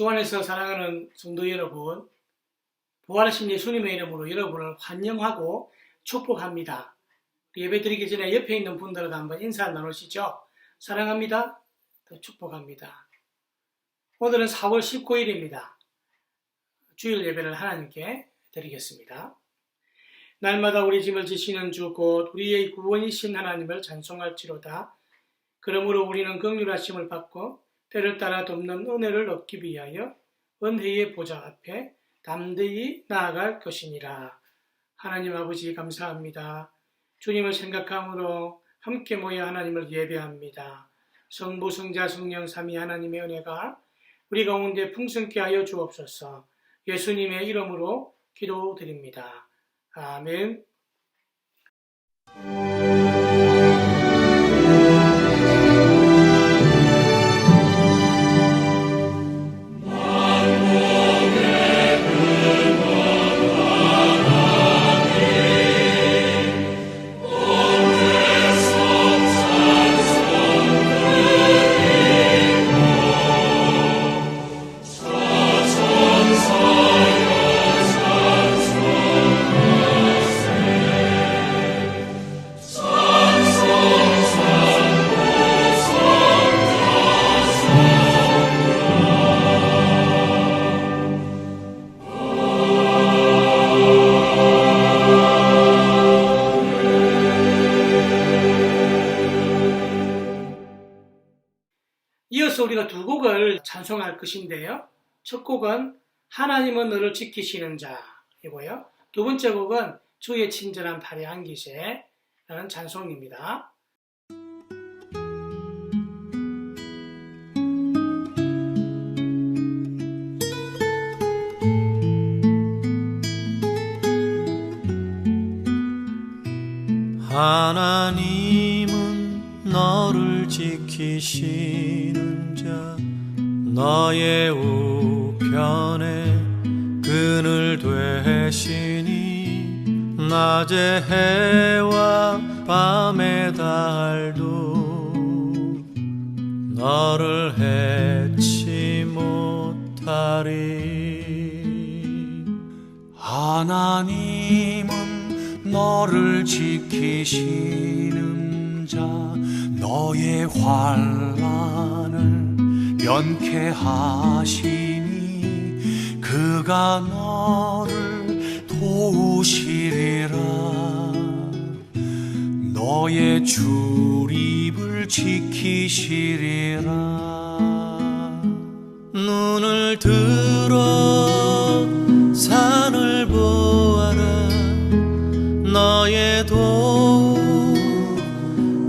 주 안에서 사랑하는 성도 여러분, 부활하신 예수님의 이름으로 여러분을 환영하고 축복합니다. 예배드리기 전에 옆에 있는 분들과 한번 인사 나누시죠. 사랑합니다. 또 축복합니다. 오늘은 4월 19일입니다. 주일 예배를 하나님께 드리겠습니다. 날마다 우리 짐을 지시는 주 곧 우리의 구원이신 하나님을 찬송할지로다. 그러므로 우리는 긍휼하심을 받고 때를 따라 돕는 은혜를 얻기 위하여 은혜의 보좌 앞에 담대히 나아갈 것이니라. 하나님 아버지 감사합니다. 주님을 생각함으로 함께 모여 하나님을 예배합니다. 성부, 성자, 성령, 삼위 하나님의 은혜가 우리 가운데 풍성케 하여 주옵소서. 예수님의 이름으로 기도드립니다. 아멘. 이어서 우리가 두 곡을 찬송할 것인데요. 첫 곡은 하나님은 너를 지키시는 자이고요. 두 번째 곡은 주의 친절한 팔에 안기세라는 찬송입니다. 하나님은 너를 지키시는 자, 너의 우편에 그늘 되시니 낮의 해와 밤의 달도 너를 해치 못하리. 하나님은 너를 지키시는 자, 너의 환난을 면케하시니 그가 너를 도우시리라. 너의 출입을 지키시리라. 눈을 들어 산을 보아라. 너의 도움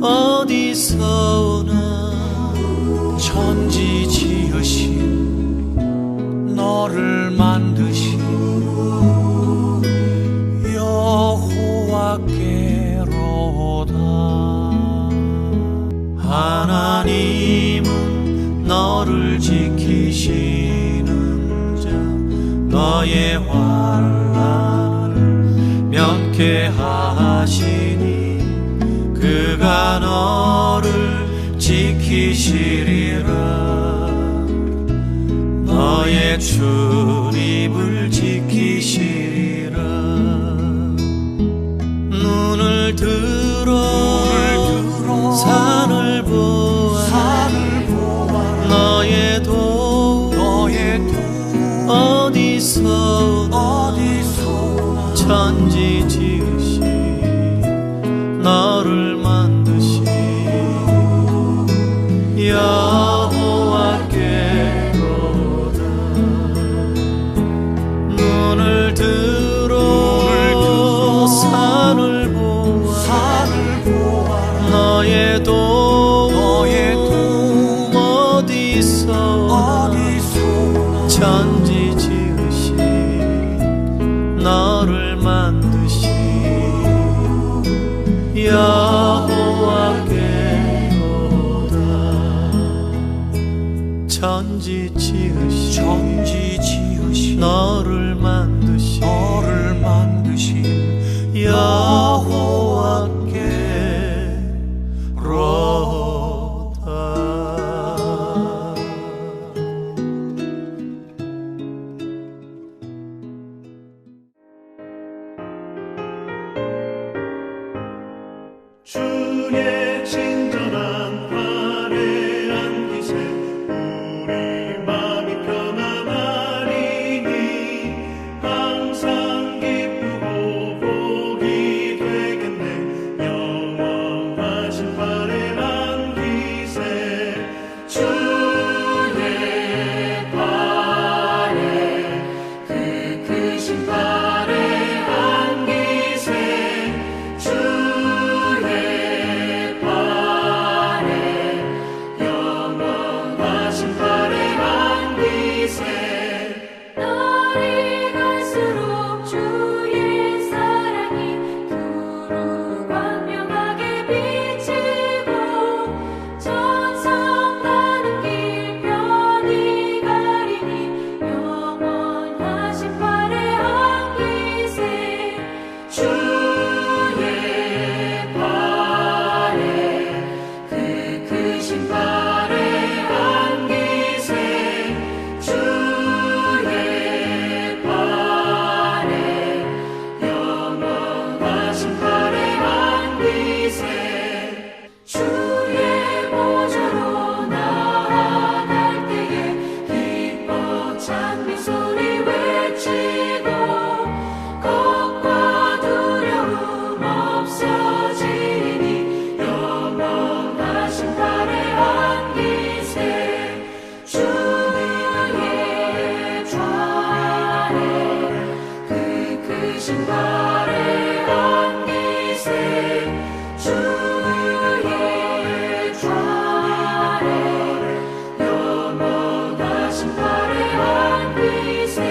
어디서 오나. 천지 지으신 너를 만드신 여호와께로다. 하나님은 너를 지키시는 자, 너의 환난을 면케하시니 그가 너를 지키시리라. 너의 출입을 지키시리라. 눈을 들어 산을 보아라. 너의 도움 어디서 오나. 천지 지으신 너를 만드신 여호와께로다. 눈을 들어 산을 보아라. 너의 도움 어디서 오나. 천지 지으신 너를 만드신 여호와께로다. 천지 지으신 너를 만드신 여호와께로다. 주의 친절한 발에 안기세 우리 마음이 편안하리니 항상 기쁘고 복이 되겠네 영원하신 발에 안기세 주의 발에 그 크신 발에 안기세 주의 발에 영원하신 발에 안기세 날이 갈수록 주의 사랑이 두루 광명하게 비치고 천성 가는 길 편히 가리니 영원하신 발에 안기세 주의 발에 그 크신 발에 안기세 주의 발에 영원하신 발에 안기세 주의 보좌로 나아갈 때에 기뻐 찬미 소리 외치고 걱과 두려움 없어지니 영원하신 발에 안기세 주의 좌에 그 크신 발에 안기세 주의 좌에 영원하신 발에 안기세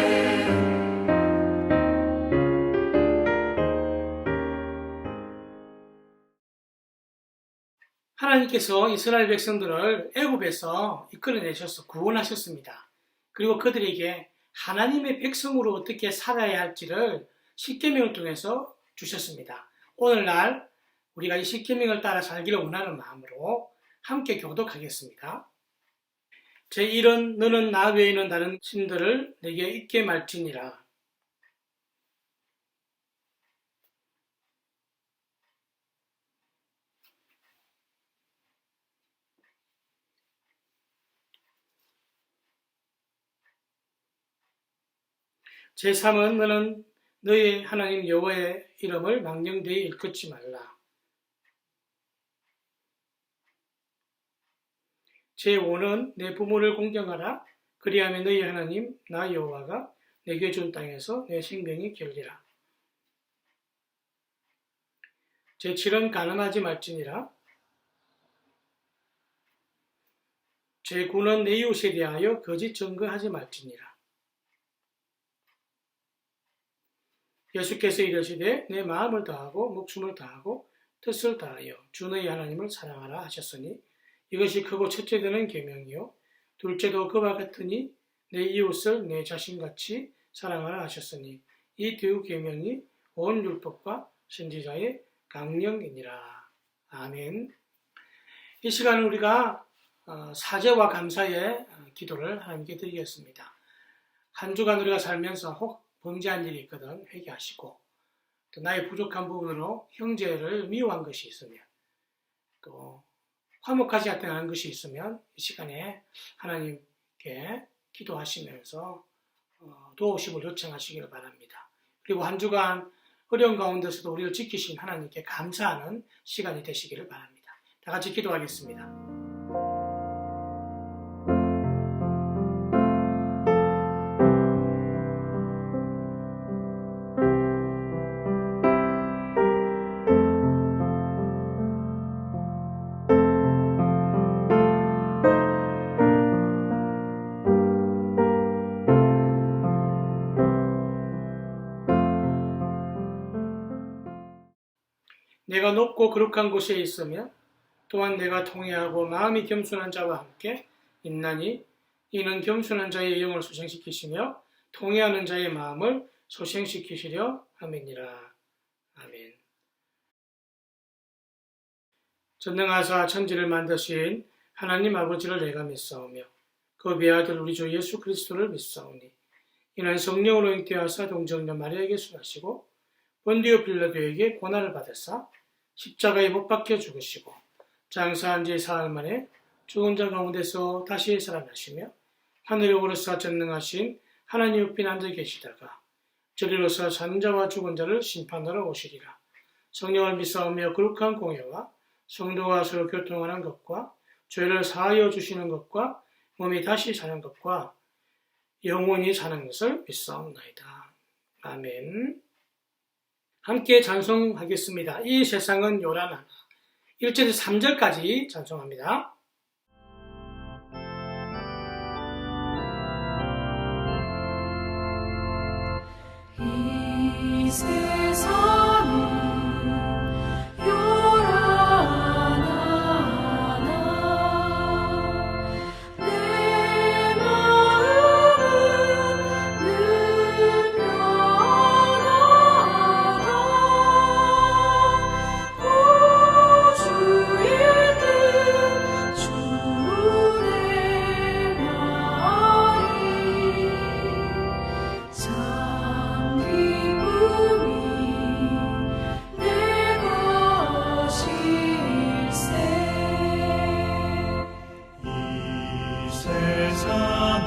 하나님께서 이스라엘 백성들을 애굽에서 이끌어내셔서 구원하셨습니다. 그리고 그들에게 하나님의 백성으로 어떻게 살아야 할지를 십계명을 통해서 주셨습니다. 오늘날 우리가 이 십계명을 따라 살기를 원하는 마음으로 함께 교독하겠습니다. 제1은 너는 나 외에는 다른 신들을 내게 있게 말지니라. 제3은 너는 너의 하나님 여호와의 이름을 망령되이 일컫지 말라. 제5는 내 부모를 공경하라. 그리하면 너희 하나님 나 여호와가 내게 준 땅에서 내 생명이 길리라. 제7은 간음하지 말지니라. 제9는 내 이웃에 대하여 거짓 증거하지 말지니라. 예수께서 이르시되 내 마음을 다하고 목숨을 다하고 뜻을 다하여 주 너희 하나님을 사랑하라 하셨으니 이것이 크고 첫째 되는 계명이요 둘째도 그와 같으니 내 이웃을 내 자신같이 사랑하라 하셨으니 이 두 계명이 온 율법과 선지자의 강령이니라. 아멘. 이 시간은 우리가 사죄와 감사의 기도를 하나님께 드리겠습니다. 한 주간 우리가 살면서 혹 범죄한 일이 있거든 회개하시고 또 나의 부족한 부분으로 형제를 미워한 것이 있으면 또 화목하지 않는 것이 있으면 이 시간에 하나님께 기도하시면서 도우심을 요청하시기를 바랍니다. 그리고 한 주간 어려운 가운데서도 우리를 지키신 하나님께 감사하는 시간이 되시기를 바랍니다. 다 같이 기도하겠습니다. 내가 높고 거룩한 곳에 있으며 또한 내가 통회하고 마음이 겸손한 자와 함께 있나니 이는 겸손한 자의 영을 소생시키시며 통회하는 자의 마음을 소생시키시려 함이니라. 아멘. 전능하사 천지를 만드신 하나님 아버지를 내가 믿사오며 그 외아들 우리 주 예수 그리스도를 믿사오니 이는 성령으로 잉태하사 동정녀 마리아에게 순하시고 본디오 빌라도에게 고난을 받으사 십자가에 못 박혀 죽으시고 장사한 지 사흘 만에 죽은 자 가운데서 다시 살아나시며 하늘에 오르사 전능하신 하나님 옆에 앉아 계시다가 저리로서 산 자와 죽은 자를 심판하러 오시리라. 성령을 믿사오며 거룩한 공예와 성도가 서로 교통하는 것과 죄를 사하여 주시는 것과 몸이 다시 사는 것과 영원히 사는 것을 믿사옵나이다. 아멘. 함께 찬송하겠습니다. 이 세상은 요란하나 1절에서 3절까지 찬송합니다. 이 세상은 요란하나 내 마음은 늘 변하다 우주일 듯 주의 말이 참 기쁨이 내 것일세 이 세상은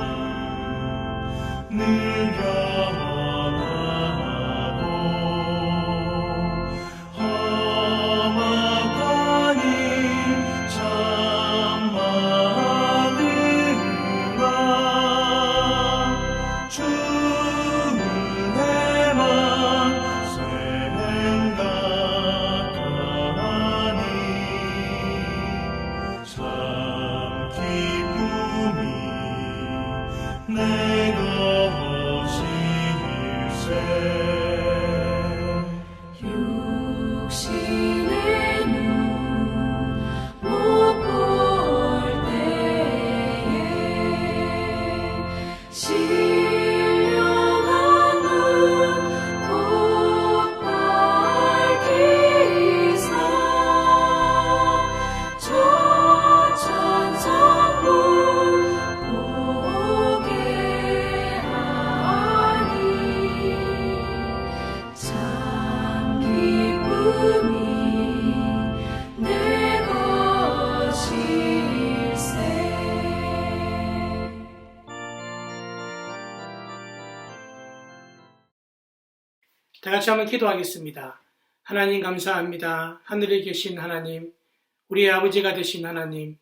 늘 변하고 험악하니 참 많으나 주는 내만 생각하니 참 기쁨이 내 것일세 육신의 눈 못 볼 때에 신령한 눈 곧 밝히사 저 천성문 보게 하니 참 기쁨이 내 것일세 다 같이 한번 기도하겠습니다. 하나님 감사합니다. 하늘에 계신 하나님, 우리의 아버지가 되신 하나님,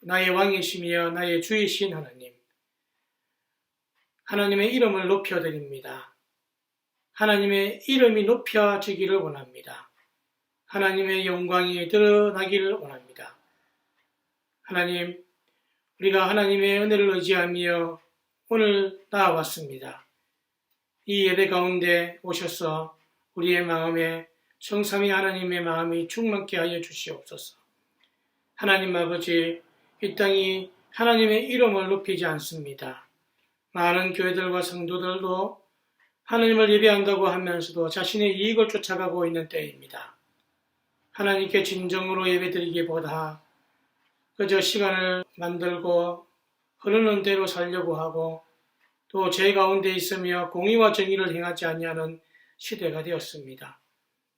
나의 왕이시며 나의 주이신 하나님, 하나님의 이름을 높여드립니다. 하나님의 이름이 높여지기를 원합니다. 하나님의 영광이 드러나기를 원합니다. 하나님, 우리가 하나님의 은혜를 의지하며 오늘 나와왔습니다. 이 예배 가운데 오셔서 우리의 마음에 성삼위 하나님의 마음이 충만케 하여 주시옵소서. 하나님 아버지, 이 땅이 하나님의 이름을 높이지 않습니다. 많은 교회들과 성도들도 하나님을 예배한다고 하면서도 자신의 이익을 쫓아가고 있는 때입니다. 하나님께 진정으로 예배드리기보다 그저 시간을 만들고 흐르는 대로 살려고 하고 또 죄 가운데 있으며 공의와 정의를 행하지 아니하는 시대가 되었습니다.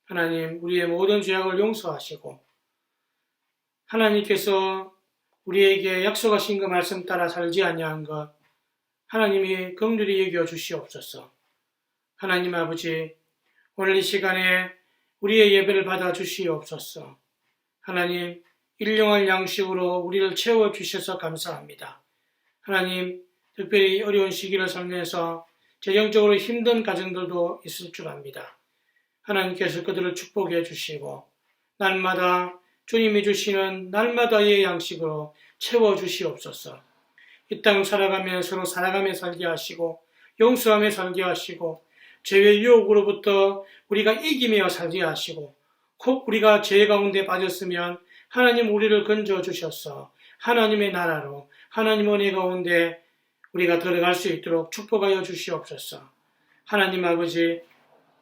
하나님, 우리의 모든 죄악을 용서하시고 하나님께서 우리에게 약속하신 그 말씀 따라 살지 아니한 것 하나님이 긍휼히 여겨 주시옵소서. 하나님 아버지, 오늘 이 시간에 우리의 예배를 받아 주시옵소서. 하나님, 일용할 양식으로 우리를 채워 주셔서 감사합니다. 하나님, 특별히 어려운 시기를 살면서 재정적으로 힘든 가정들도 있을 줄 압니다. 하나님께서 그들을 축복해 주시고 날마다 주님이 주시는 날마다의 양식으로 채워 주시옵소서. 이 땅 살아가며 서로 살아가며 살게 하시고 용서하며 살게 하시고 죄의 유혹으로부터 우리가 이기며 살게 하시고 혹 우리가 죄 가운데 빠졌으면 하나님 우리를 건져 주셔서 하나님의 나라로 하나님 은혜 가운데 우리가 들어갈 수 있도록 축복하여 주시옵소서. 하나님 아버지,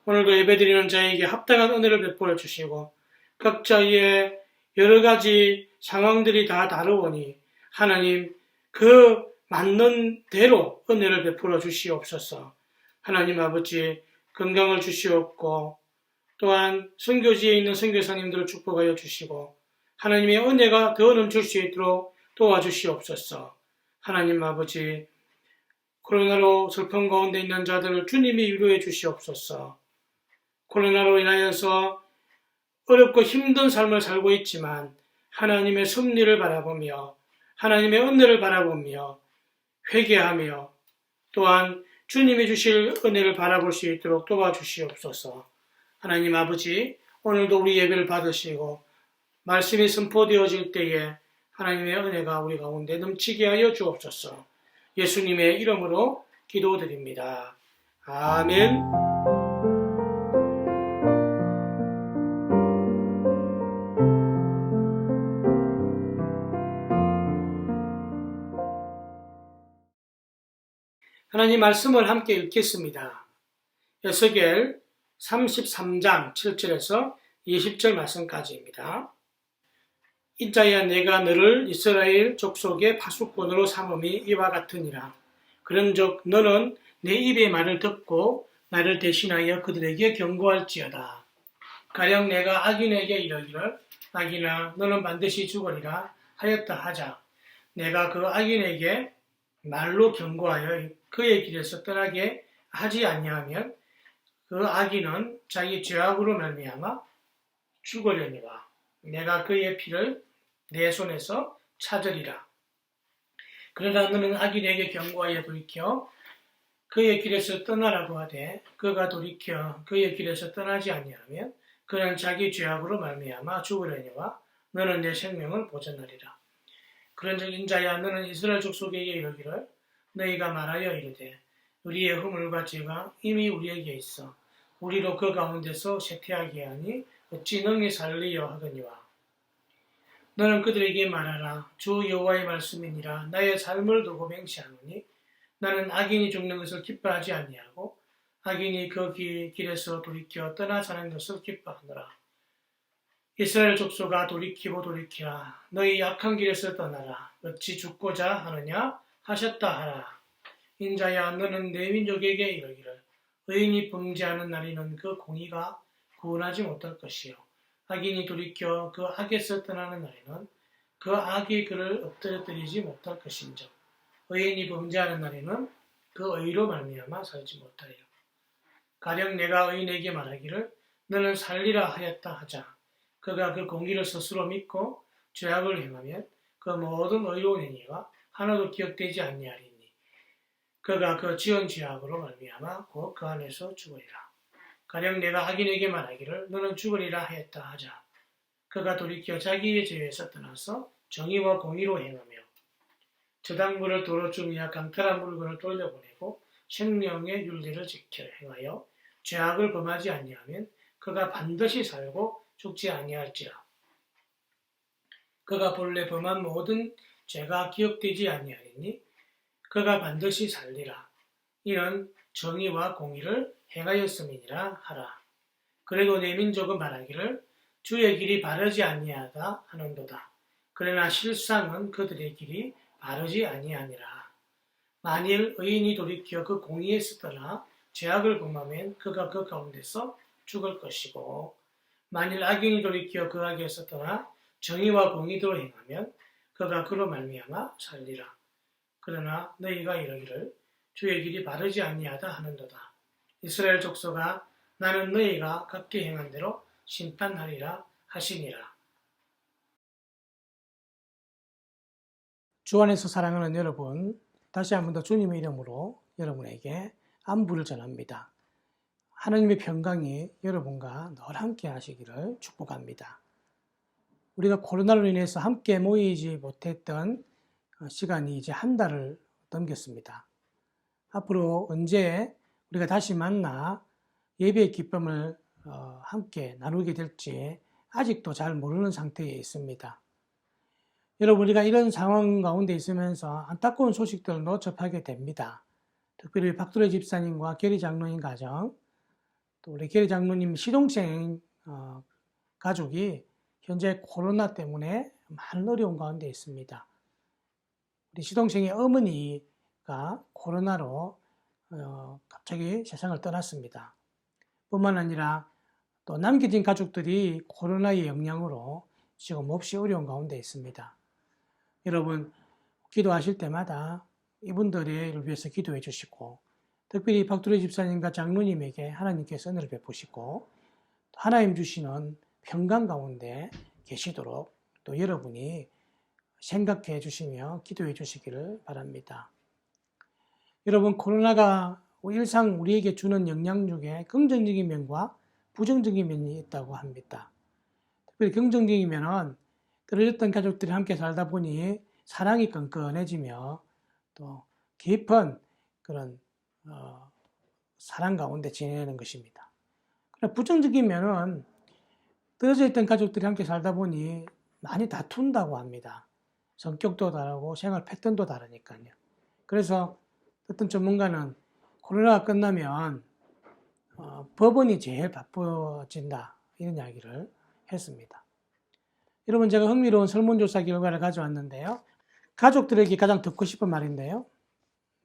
오늘도 예배드리는 자에게 합당한 은혜를 베풀어 주시고 각자의 여러 가지 상황들이 다 다르오니 하나님 그 맞는 대로 은혜를 베풀어 주시옵소서. 하나님 아버지, 건강을 주시옵고 또한 선교지에 있는 선교사님들을 축복하여 주시고 하나님의 은혜가 더 넘칠 수 있도록 도와주시옵소서. 하나님 아버지, 코로나로 슬픔 가운데 있는 자들을 주님이 위로해 주시옵소서. 코로나로 인하여서 어렵고 힘든 삶을 살고 있지만 하나님의 섭리를 바라보며 하나님의 은혜를 바라보며 회개하며 또한 주님이 주실 은혜를 바라볼 수 있도록 도와주시옵소서. 하나님 아버지, 오늘도 우리 예배를 받으시고 말씀이 선포되어질 때에 하나님의 은혜가 우리 가운데 넘치게 하여 주옵소서. 예수님의 이름으로 기도드립니다. 아멘. 하나님 말씀을 함께 읽겠습니다. 에스겔 33장 7절에서 20절 말씀까지입니다. 인자야, 내가 너를 이스라엘 족속의 파수꾼으로 삼음이 이와 같으니라. 그런즉 너는 내 입의 말을 듣고 나를 대신하여 그들에게 경고할지어다. 가령 내가 악인에게 이르기를 악인아 너는 반드시 죽으리라 하였다 하자. 내가 그 악인에게 말로 경고하여 그의 길에서 떠나게 하지 아니하면 그 악인은 자기 죄악으로 말미암아 죽으려니와 내가 그의 피를 내 손에서 찾으리라. 그러나 너는 악인에게 경고하여 돌이켜 그의 길에서 떠나라고 하되 그가 돌이켜 그의 길에서 떠나지 아니하면 그는 자기 죄악으로 말미암아 죽으려니와 너는 내 생명을 보존하리라. 그런즉 인자야 너는 이스라엘 족속에게 이르기를 너희가 말하여 이르되 우리의 허물과 죄가 이미 우리에게 있어 우리로 그 가운데서 쇠퇴하게 하니 어찌 능히 살리려 하거니와 너는 그들에게 말하라. 주 여호와의 말씀이니라. 나의 삶을 두고 맹세하노니 나는 악인이 죽는 것을 기뻐하지 아니하고 악인이 그 길에서 돌이켜 떠나 사는 것을 기뻐하노라. 이스라엘 족속아 돌이키고 돌이키라. 너희 약한 길에서 떠나라. 어찌 죽고자 하느냐 하셨다 하라. 인자야 너는 내 민족에게 이르기를 의인이 범죄하는 날에는 그 공의가 구원하지 못할 것이요 악인이 돌이켜 그 악에서 떠나는 날에는 그 악이 그를 엎드려뜨리지 못할 것인즉 의인이 범죄하는 날에는 그 의로 말미암아 살지 못하리라. 가령 내가 의인에게 말하기를 너는 살리라 하였다 하자. 그가 그 공의를 스스로 믿고 죄악을 행하면 그 모든 의로운 행위가 하나도 기억되지 아니하리니 그가 그 지은 죄악으로 말미암아 곧 그 안에서 죽으리라. 가령 내가 악인에게 말하기를 너는 죽으리라 하였다 하자. 그가 돌이켜 자기의 죄에서 떠나서 정의와 공의로 행하며 저당물을 도로 중이야 강탈한 물건을 돌려보내고 생명의 율례를 지켜 행하여 죄악을 범하지 아니하면 그가 반드시 살고 죽지 아니할지라. 그가 본래 범한 모든 죄가 기억되지 아니하리니 그가 반드시 살리라. 이는 정의와 공의를 행하였음이니라 하라. 그래도 내 민족은 말하기를 주의 길이 바르지 아니하다 하는도다. 그러나 실상은 그들의 길이 바르지 아니하니라. 만일 의인이 돌이켜 그 공의에서 떠나 죄악을 범하면 그가 그 가운데서 죽을 것이고 만일 악인이 돌이켜 그 악에서 떠나 정의와 공의대로 행하면 그가 그로 말미암아 살리라. 그러나 너희가 이르기를 주의 길이 바르지 아니하다 하는도다. 이스라엘 족속아 나는 너희가 각기 행한 대로 심판하리라 하시니라. 주 안에서 사랑하는 여러분, 다시 한 번 더 주님의 이름으로 여러분에게 안부를 전합니다. 하나님의 평강이 여러분과 늘 함께 하시기를 축복합니다. 우리가 코로나로 인해서 함께 모이지 못했던 시간이 이제 한 달을 넘겼습니다. 앞으로 언제 우리가 다시 만나 예배의 기쁨을 함께 나누게 될지 아직도 잘 모르는 상태에 있습니다. 여러분, 우리가 이런 상황 가운데 있으면서 안타까운 소식들도 접하게 됩니다. 특별히 박두래 집사님과 결희 장로님 가정, 또 우리 결희 장로님 시동생 가족이 현재 코로나 때문에 많은 어려운 가운데 있습니다. 우리 시동생의 어머니가 코로나로 갑자기 세상을 떠났습니다. 뿐만 아니라 또 남겨진 가족들이 코로나의 영향으로 지금 몹시 어려운 가운데 있습니다. 여러분, 기도하실 때마다 이분들을 위해서 기도해 주시고, 특별히 박두리 집사님과 장로님에게 하나님께서 은혜를 베푸시고, 하나님 주시는 평강 가운데 계시도록 또 여러분이 생각해 주시며 기도해 주시기를 바랍니다. 여러분, 코로나가 일상 우리에게 주는 영향 중에 긍정적인 면과 부정적인 면이 있다고 합니다. 특별히 긍정적인 면은 떨어졌던 가족들이 함께 살다 보니 사랑이 끈끈해지며 또 깊은 그런 사랑 가운데 지내는 것입니다. 그러나 부정적인 면은 떨어져 있던 가족들이 함께 살다 보니 많이 다툰다고 합니다. 성격도 다르고 생활 패턴도 다르니까요. 그래서 어떤 전문가는 코로나가 끝나면 법원이 제일 바빠진다, 이런 이야기를 했습니다. 여러분, 제가 흥미로운 설문조사 결과를 가져왔는데요. 가족들에게 가장 듣고 싶은 말인데요.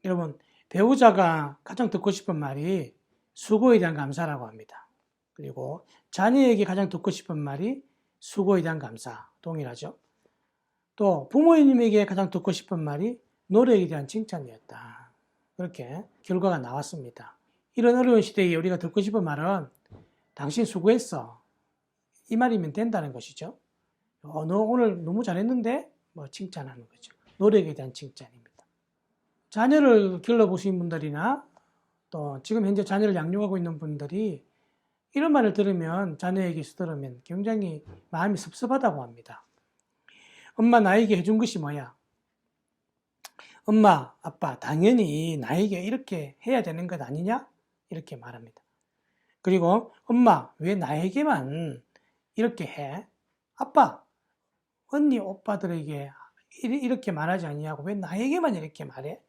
여러분, 배우자가 가장 듣고 싶은 말이 수고에 대한 감사라고 합니다. 그리고 자녀에게 가장 듣고 싶은 말이 수고에 대한 감사, 동일하죠. 또 부모님에게 가장 듣고 싶은 말이 노력에 대한 칭찬이었다. 그렇게 결과가 나왔습니다. 이런 어려운 시대에 우리가 듣고 싶은 말은 당신 수고했어, 이 말이면 된다는 것이죠. 너 오늘 너무 잘했는데, 칭찬하는 거죠. 노력에 대한 칭찬입니다. 자녀를 길러보신 분들이나 또 지금 현재 자녀를 양육하고 있는 분들이 이런 말을 들으면, 자녀에게서 들으면 굉장히 마음이 섭섭하다고 합니다. 엄마, 나에게 해준 것이 뭐야? 엄마, 아빠, 당연히 나에게 이렇게 해야 되는 것 아니냐? 이렇게 말합니다. 그리고 엄마, 왜 나에게만 이렇게 해? 아빠, 언니, 오빠들에게 이렇게 말하지 않냐고 왜 나에게만 이렇게 말해?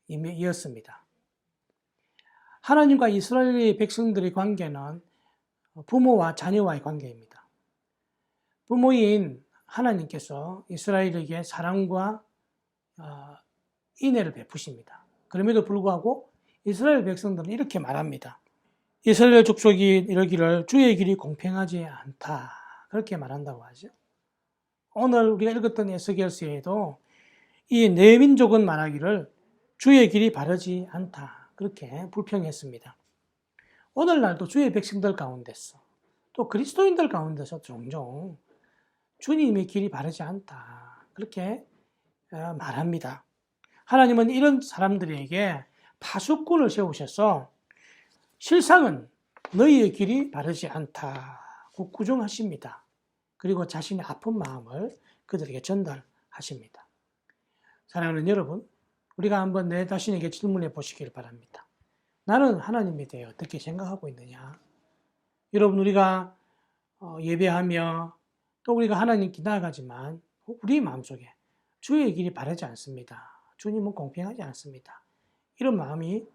이었습니다. 하나님과 이스라엘의 백성들의 관계는 부모와 자녀와의 관계입니다. 부모인 하나님께서 이스라엘에게 사랑과 인애를 베푸십니다. 그럼에도 불구하고 이스라엘 백성들은 이렇게 말합니다. 이스라엘 족속이 이러기를 주의 길이 공평하지 않다, 그렇게 말한다고 하죠. 오늘 우리가 읽었던 에스겔서에도 이 네 민족은 말하기를 주의 길이 바르지 않다, 그렇게 불평했습니다. 오늘날도 주의 백성들 가운데서 또 그리스도인들 가운데서 종종 주님의 길이 바르지 않다, 그렇게 말합니다. 하나님은 이런 사람들에게 파수꾼을 세우셔서 실상은 너희의 길이 바르지 않다고 구정하십니다. 그리고 자신의 아픈 마음을 그들에게 전달하십니다. 사랑하는 여러분, 우리가 한번 내 자신에게 질문해 보시길 바랍니다. 나는 하나님에 대해 어떻게 생각하고 있느냐? 여러분, 우리가 예배하며 또 우리가 하나님께 나아가지만 우리 마음속에 주의 길이 바르지 않습니다. 주님은 공평하지 않습니다. 이런 마음이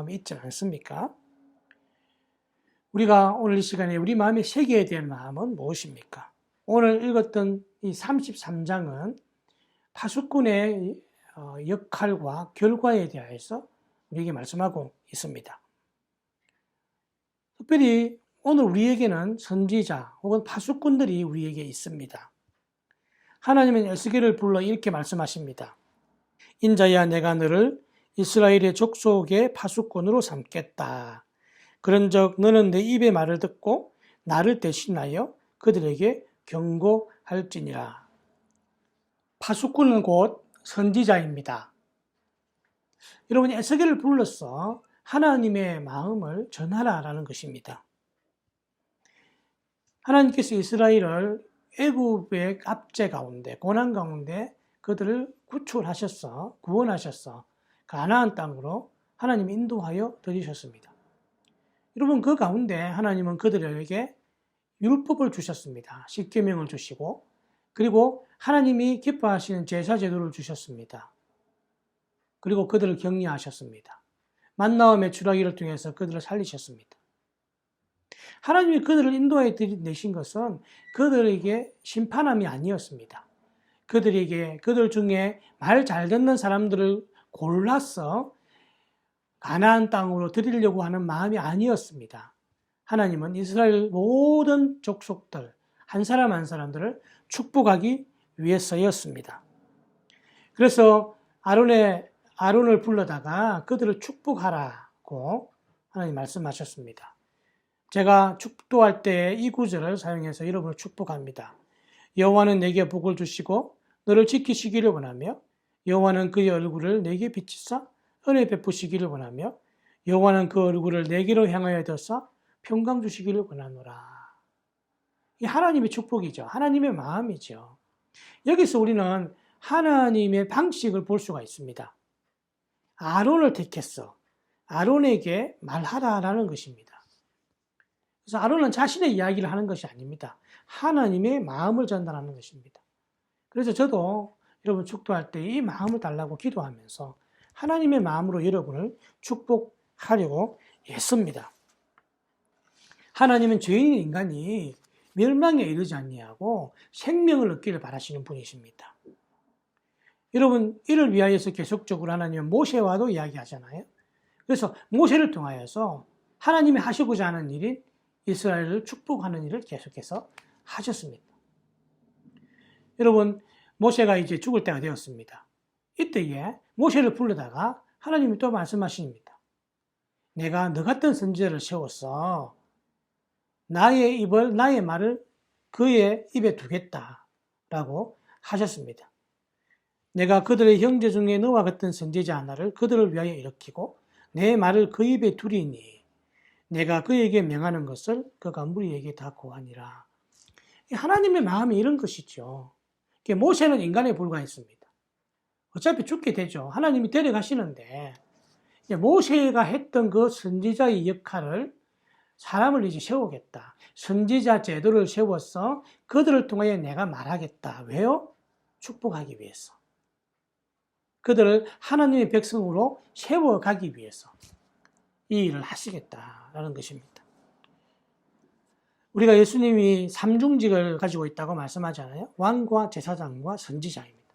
있지 않습니까? 우리가 오늘 이 시간에 우리 마음에 새겨야 될 마음은 무엇입니까? 오늘 읽었던 이 33장은 파수꾼의 역할과 결과에 대해서 우리에게 말씀하고 있습니다. 특별히 오늘 우리에게는 선지자 혹은 파수꾼들이 우리에게 있습니다. 하나님은 에스겔을 불러 이렇게 말씀하십니다. 인자야, 내가 너를 이스라엘의 족속의 파수꾼으로 삼겠다. 그런즉 너는 내 입의 말을 듣고 나를 대신하여 그들에게 경고할지니라. 파수꾼은 곧 선지자입니다. 여러분, 에스겔을 불러서 하나님의 마음을 전하라라는 것입니다. 하나님께서 이스라엘을 애굽의 압제 가운데, 고난 가운데 그들을 구출하셔서, 구원하셔서 가나안 땅으로 하나님이 인도하여 드리셨습니다. 여러분, 그 가운데 하나님은 그들에게 율법을 주셨습니다. 십계명을 주시고, 그리고 하나님이 기뻐하시는 제사 제도를 주셨습니다. 그리고 그들을 격려하셨습니다. 만나와 메추라기를 통해서 그들을 살리셨습니다. 하나님이 그들을 인도하여 내신 것은 그들에게 심판함이 아니었습니다. 그들 중에 말 잘 듣는 사람들을 골라서 가나안 땅으로 드리려고 하는 마음이 아니었습니다. 하나님은 이스라엘 모든 족속들, 한 사람 한 사람들을 축복하기 위해서였습니다. 그래서 아론을 불러다가 그들을 축복하라고 하나님 말씀하셨습니다. 제가 축도할 때 이 구절을 사용해서 여러분을 축복합니다. 여호와는 내게 복을 주시고 너를 지키시기를 원하며 여호와는 그의 얼굴을 내게 비치사 은혜 베푸시기를 원하며 여호와는 그 얼굴을 내게로 향하여 드사 평강 주시기를 원하노라. 이 하나님의 축복이죠. 하나님의 마음이죠. 여기서 우리는 하나님의 방식을 볼 수가 있습니다. 아론을 택했어. 아론에게 말하라라는 것입니다. 그래서 아론은 자신의 이야기를 하는 것이 아닙니다. 하나님의 마음을 전달하는 것입니다. 그래서 저도 여러분 축도할 때 이 마음을 달라고 기도하면서 하나님의 마음으로 여러분을 축복하려고 애씁니다. 하나님은 죄인인 인간이 멸망에 이르지 아니하고 생명을 얻기를 바라시는 분이십니다. 여러분, 이를 위하여서 계속적으로 하나님은 모세와도 이야기하잖아요. 그래서 모세를 통하여서 하나님이 하시고자 하는 일인 이스라엘을 축복하는 일을 계속해서 하셨습니다. 여러분, 모세가 이제 죽을 때가 되었습니다. 이때에 모세를 불러다가 하나님이 또 말씀하십니다. 내가 너 같은 선지자를 세웠어. 나의 말을 그의 입에 두겠다라고 하셨습니다. 내가 그들의 형제 중에 너와 같은 선지자 하나를 그들을 위하여 일으키고 내 말을 그 입에 두리니 내가 그에게 명하는 것을 그가 무리에게 다 고하니라. 하나님의 마음이 이런 것이죠. 모세는 인간에 불과했습니다. 어차피 죽게 되죠. 하나님이 데려가시는데 모세가 했던 그 선지자의 역할을 사람을 이제 세우겠다. 선지자 제도를 세워서 그들을 통하여 내가 말하겠다. 왜요? 축복하기 위해서. 그들을 하나님의 백성으로 세워가기 위해서 이 일을 하시겠다라는 것입니다. 우리가 예수님이 삼중직을 가지고 있다고 말씀하잖아요. 왕과 제사장과 선지자입니다.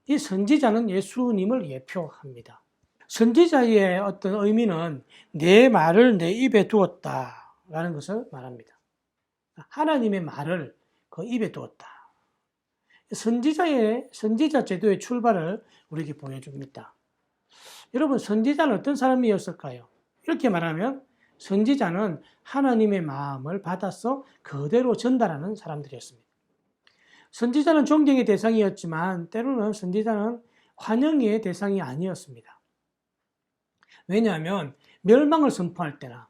이 선지자는 예수님을 예표합니다. 선지자의 어떤 의미는 내 말을 내 입에 두었다라는 것을 말합니다. 하나님의 말을 그 입에 두었다. 선지자 제도의 출발을 우리에게 보여줍니다. 여러분, 선지자는 어떤 사람이었을까요? 이렇게 말하면 선지자는 하나님의 마음을 받아서 그대로 전달하는 사람들이었습니다. 선지자는 존경의 대상이었지만 때로는 선지자는 환영의 대상이 아니었습니다. 왜냐하면 멸망을 선포할 때나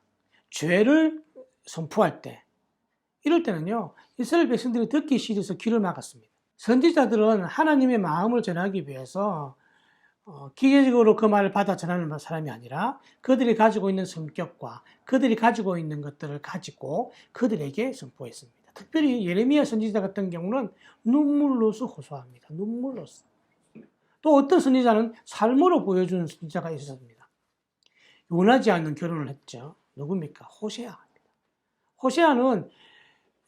죄를 선포할 때 이럴 때는요, 이스라엘 백성들이 듣기 싫어서 귀를 막았습니다. 선지자들은 하나님의 마음을 전하기 위해서 기계적으로 그 말을 받아 전하는 사람이 아니라 그들이 가지고 있는 성격과 그들이 가지고 있는 것들을 가지고 그들에게 선포했습니다. 특별히 예레미야 선지자 같은 경우는 눈물로서 호소합니다. 눈물로서. 또 어떤 선지자는 삶으로 보여주는 선지자가 있었습니다. 원하지 않는 결혼을 했죠. 누굽니까? 호세아입니다. 호세아는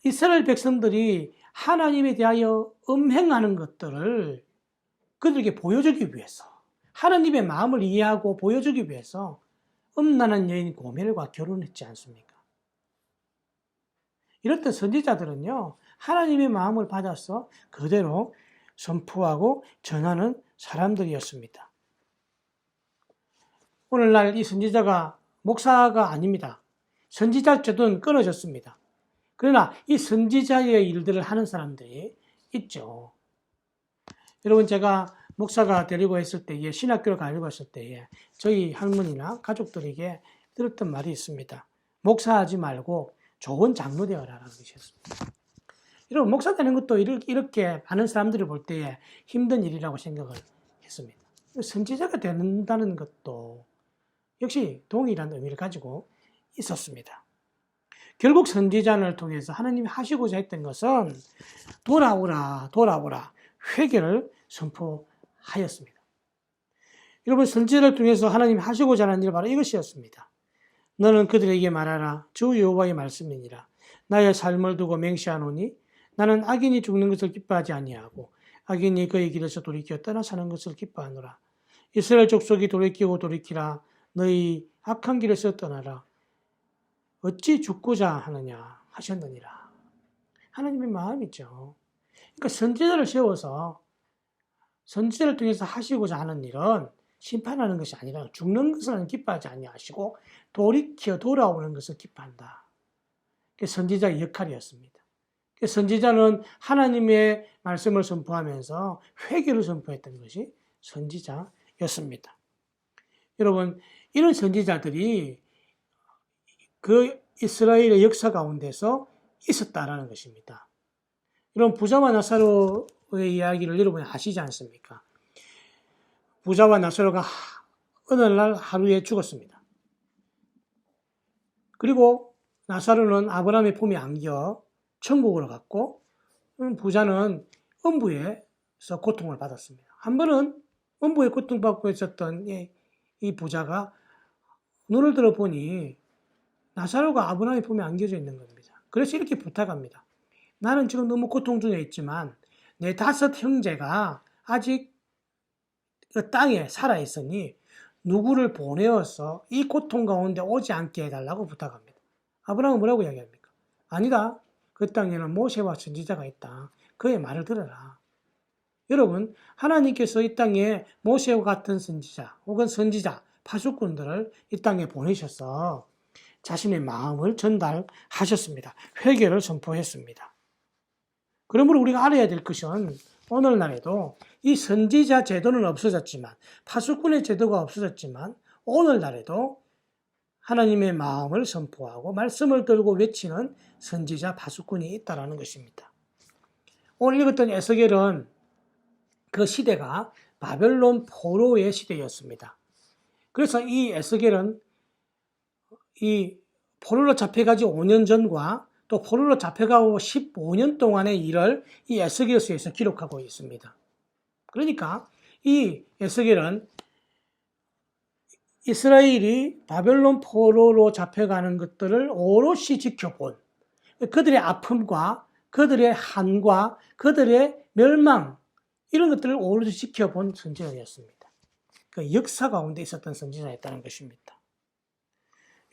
이스라엘 백성들이 하나님에 대하여 음행하는 것들을 그들에게 보여주기 위해서, 하나님의 마음을 이해하고 보여주기 위해서 음란한 여인 고멜과 결혼했지 않습니까? 이렇듯 선지자들은요, 하나님의 마음을 받아서 그대로 선포하고 전하는 사람들이었습니다. 오늘날 이 선지자가 목사가 아닙니다. 선지자 제도는 끊어졌습니다. 그러나 이 선지자의 일들을 하는 사람들이 있죠. 여러분, 제가 목사가 되려고 했을 때에, 신학교를 가려고 했을 때에 저희 할머니나 가족들에게 들었던 말이 있습니다. 목사하지 말고 좋은 장로 되어라라는 것이었습니다. 여러분, 목사 되는 것도 이렇게 많은 사람들이 볼 때에 힘든 일이라고 생각을 했습니다. 선지자가 된다는 것도 역시 동일한 의미를 가지고 있었습니다. 결국 선지자를 통해서 하나님이 하시고자 했던 것은 돌아오라, 돌아오라, 회개를 선포하였습니다. 여러분, 선지자를 통해서 하나님이 하시고자 하는 일은 바로 이것이었습니다. 너는 그들에게 말하라. 주 여호와의 말씀이니라. 나의 삶을 두고 맹세하노니 나는 악인이 죽는 것을 기뻐하지 아니하고 악인이 그의 길에서 돌이켜 떠나 사는 것을 기뻐하노라. 이스라엘 족속이 돌이키고 돌이키라. 너희 악한 길에서 떠나라. 어찌 죽고자 하느냐 하셨느니라. 하나님의 마음이죠. 그러니까 선지자를 세워서 선지자를 통해서 하시고자 하는 일은 심판하는 것이 아니라 죽는 것은 기뻐하지 아니하시고 돌이켜 돌아오는 것을 기뻐한다. 그게 선지자의 역할이었습니다. 선지자는 하나님의 말씀을 선포하면서 회개를 선포했던 것이 선지자였습니다. 여러분, 이런 선지자들이 그 이스라엘의 역사 가운데서 있었다라는 것입니다. 이런 부자와 나사로의 이야기를 여러분이 아시지 않습니까? 부자와 나사로가 어느 날 하루에 죽었습니다. 그리고 나사로는 아브라함의 품에 안겨 천국으로 갔고, 부자는 음부에서 고통을 받았습니다. 한 번은 음부에 고통받고 있었던 이 부자가 눈을 들어보니 나사로가 아브라함의 품에 안겨져 있는 겁니다. 그래서 이렇게 부탁합니다. 나는 지금 너무 고통 중에 있지만 내 5 형제가 아직 그 땅에 살아있으니 누구를 보내어서 이 고통 가운데 오지 않게 해달라고 부탁합니다. 아브라함은 뭐라고 이야기합니까? 아니다. 그 땅에는 모세와 선지자가 있다. 그의 말을 들어라. 여러분, 하나님께서 이 땅에 모세와 같은 선지자 혹은 선지자, 파수꾼들을 이 땅에 보내셔서 자신의 마음을 전달하셨습니다. 회개를 선포했습니다. 그러므로 우리가 알아야 될 것은 오늘날에도 이 선지자 제도는 없어졌지만, 파수꾼의 제도가 없어졌지만 오늘날에도 하나님의 마음을 선포하고 말씀을 들고 외치는 선지자, 파수꾼이 있다는 것입니다. 오늘 읽었던 에스겔은 그 시대가 바벨론 포로의 시대였습니다. 그래서 이 에스겔은 이 포로로 잡혀가지 5년 전과 또 포로로 잡혀가고 15년 동안의 일을 이 에스겔서에서 기록하고 있습니다. 그러니까 이 에스겔은 이스라엘이 바벨론 포로로 잡혀가는 것들을 오롯이 지켜본, 그들의 아픔과 그들의 한과 그들의 멸망, 이런 것들을 오롯이 지켜본 선지자였습니다. 그 역사 가운데 있었던 선지자였다는 것입니다.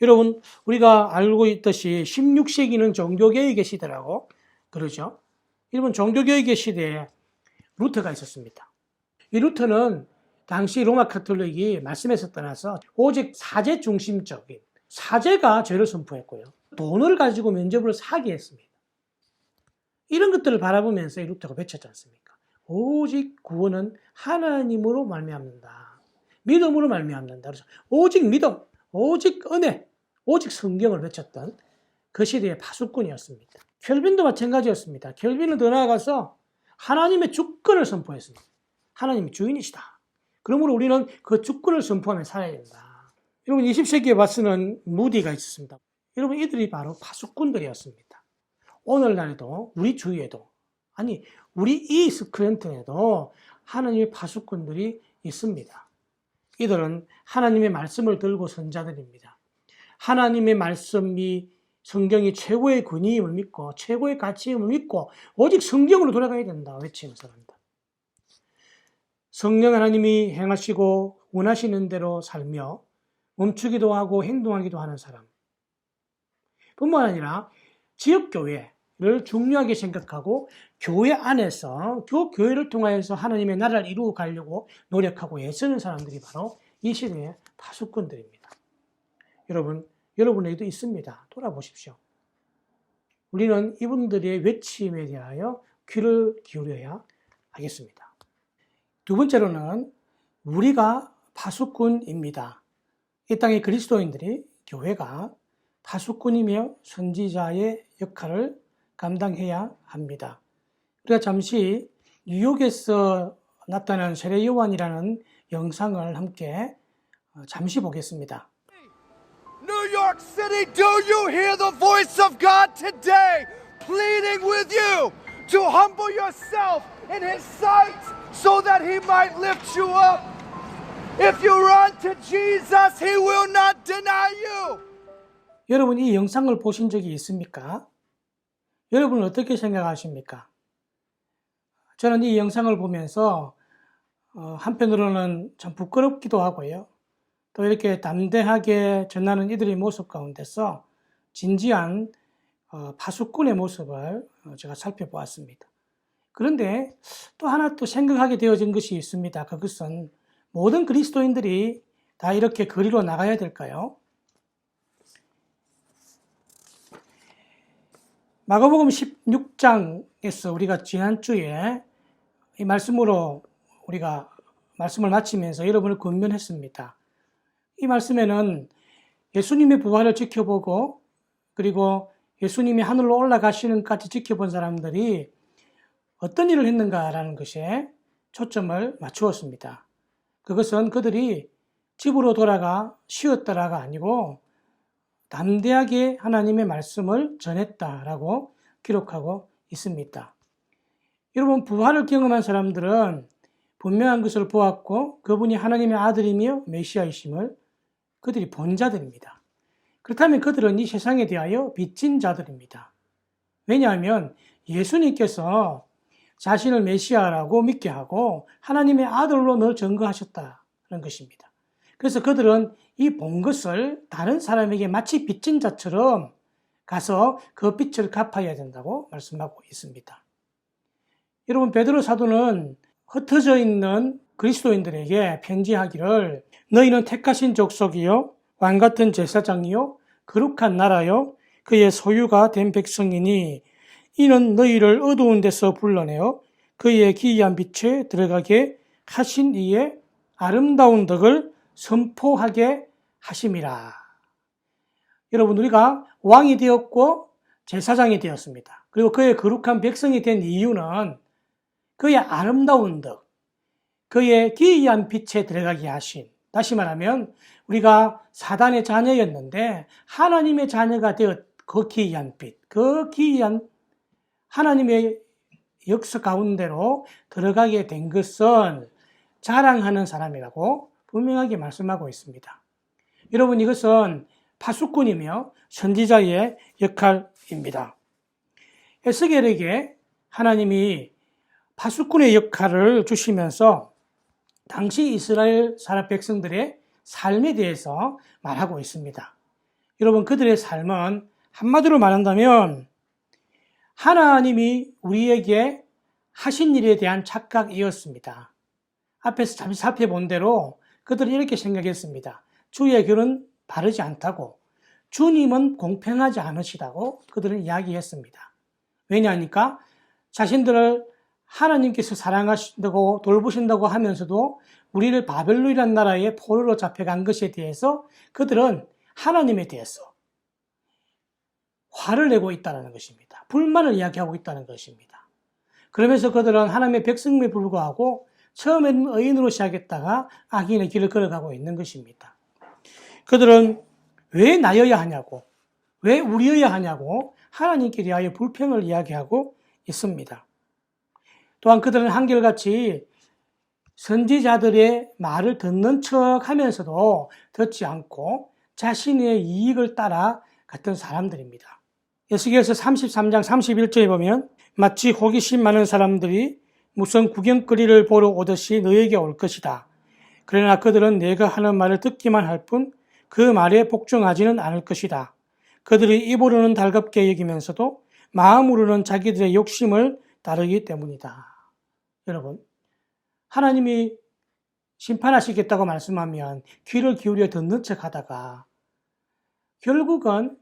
여러분, 우리가 알고 있듯이 16세기는 종교개혁의 시대라고 그러죠. 일본 종교개혁의 시대에 루터가 있었습니다. 이 루터는 당시 로마 카톨릭이 말씀에서 떠나서 오직 사제 중심적인, 사제가 죄를 선포했고요. 돈을 가지고 면죄부를 사게 했습니다. 이런 것들을 바라보면서 이 루터가 외쳤지 않습니까? 오직 구원은 하나님으로 말미암는다. 믿음으로 말미암는다. 그래서 오직 믿음, 오직 은혜, 오직 성경을 외쳤던 그 시대의 파수꾼이었습니다. 켈빈도 마찬가지였습니다. 켈빈은 더 나아가서 하나님의 주권을 선포했습니다. 하나님이 주인이시다. 그러므로 우리는 그 주권을 선포하며 살아야 된다. 여러분, 20세기에 와서는 무디가 있었습니다. 여러분, 이들이 바로 파수꾼들이었습니다. 오늘날에도 우리 주위에도, 아니 우리 이 스크랜턴에도 하나님의 파수꾼들이 있습니다. 이들은 하나님의 말씀을 들고 선 자들입니다. 하나님의 말씀이, 성경이 최고의 권위임을 믿고 최고의 가치임을 믿고 오직 성경으로 돌아가야 된다 외치는 사람들. 성령 하나님이 행하시고 원하시는 대로 살며 멈추기도 하고 행동하기도 하는 사람. 뿐만 아니라 지역교회를 중요하게 생각하고 교회 안에서 그 교회를 통하여서 하나님의 나라를 이루어 가려고 노력하고 애쓰는 사람들이 바로 이 시대의 파수꾼들입니다. 여러분에게도 있습니다. 돌아보십시오. 우리는 이분들의 외침에 대하여 귀를 기울여야 하겠습니다. 두 번째로는 우리가 파수꾼입니다. 이 땅의 그리스도인들이, 교회가 파수꾼이며 선지자의 역할을 감당해야 합니다. 우리가 잠시 뉴욕에서 나타난 세례 요한이라는 영상을 함께 잠시 보겠습니다. New York City, do you hear the voice of God today pleading with you to humble yourself in His sight so that He might lift you up? If you run to Jesus, He will not deny you. 여러분, 이 영상을 보신 적이 있습니까? 여러분은 어떻게 생각하십니까? 저는 이 영상을 보면서 한편으로는 참 부끄럽기도 하고요. 또 이렇게 담대하게 전하는 이들의 모습 가운데서 진지한 파수꾼의 모습을 제가 살펴보았습니다. 그런데 또 하나 또 생각하게 되어진 것이 있습니다. 그것은 모든 그리스도인들이 다 이렇게 거리로 나가야 될까요? 마가복음 16장에서 우리가 지난주에 이 말씀으로 우리가 말씀을 마치면서 여러분을 권면했습니다. 이 말씀에는 예수님의 부활을 지켜보고 그리고 예수님이 하늘로 올라가시는 것까지 지켜본 사람들이 어떤 일을 했는가라는 것에 초점을 맞추었습니다. 그것은 그들이 집으로 돌아가 쉬었다라가 아니고 담대하게 하나님의 말씀을 전했다라고 기록하고 있습니다. 여러분, 부활을 경험한 사람들은 분명한 것을 보았고 그분이 하나님의 아들이며 메시아이심을 그들이 본 자들입니다. 그렇다면 그들은 이 세상에 대하여 빚진 자들입니다. 왜냐하면 예수님께서 자신을 메시아라고 믿게 하고 하나님의 아들로 늘 증거하셨다는 것입니다. 그래서 그들은 이 본 것을 다른 사람에게 마치 빚진 자처럼 가서 그 빚을 갚아야 된다고 말씀하고 있습니다. 여러분, 베드로 사도는 흩어져 있는 그리스도인들에게 편지하기를 너희는 택하신 족속이요 왕같은 제사장이요 거룩한 나라요 그의 소유가 된 백성이니 이는 너희를 어두운 데서 불러내어 그의 기이한 빛에 들어가게 하신 이의 아름다운 덕을 선포하게 하심이라. 여러분, 우리가 왕이 되었고 제사장이 되었습니다. 그리고 그의 거룩한 백성이 된 이유는 그의 아름다운 덕, 그의 기이한 빛에 들어가게 하신, 다시 말하면 우리가 사단의 자녀였는데 하나님의 자녀가 되었 그 기이한 빛, 그 기이한 하나님의 역사 가운데로 들어가게 된 것은 자랑하는 사람이라고 분명하게 말씀하고 있습니다. 여러분, 이것은 파수꾼이며 선지자의 역할입니다. 에스겔에게 하나님이 파수꾼의 역할을 주시면서 당시 이스라엘 사람 백성들의 삶에 대해서 말하고 있습니다. 여러분, 그들의 삶은 한마디로 말한다면 하나님이 우리에게 하신 일에 대한 착각이었습니다. 앞에서 잠시 살펴본 대로 그들은 이렇게 생각했습니다. 주의 길은 바르지 않다고, 주님은 공평하지 않으시다고 그들은 이야기했습니다. 왜냐하니까 자신들을 하나님께서 사랑하신다고 돌보신다고 하면서도 우리를 바벨론이라는 나라의 포로로 잡혀간 것에 대해서 그들은 하나님에 대해서 화를 내고 있다는 것입니다. 불만을 이야기하고 있다는 것입니다. 그러면서 그들은 하나님의 백성임에 불구하고 처음에는 의인으로 시작했다가 악인의 길을 걸어가고 있는 것입니다. 그들은 왜 나여야 하냐고, 왜 우리여야 하냐고 하나님께 대하여 불평을 이야기하고 있습니다. 또한 그들은 한결같이 선지자들의 말을 듣는 척 하면서도 듣지 않고 자신의 이익을 따라 갔던 사람들입니다. 에스겔서 33장 31절에 보면 마치 호기심 많은 사람들이 무슨 구경거리를 보러 오듯이 너에게 올 것이다. 그러나 그들은 내가 하는 말을 듣기만 할 뿐 그 말에 복종하지는 않을 것이다. 그들이 입으로는 달갑게 여기면서도 마음으로는 자기들의 욕심을 따르기 때문이다. 여러분, 하나님이 심판하시겠다고 말씀하면 귀를 기울여 듣는 척 하다가 결국은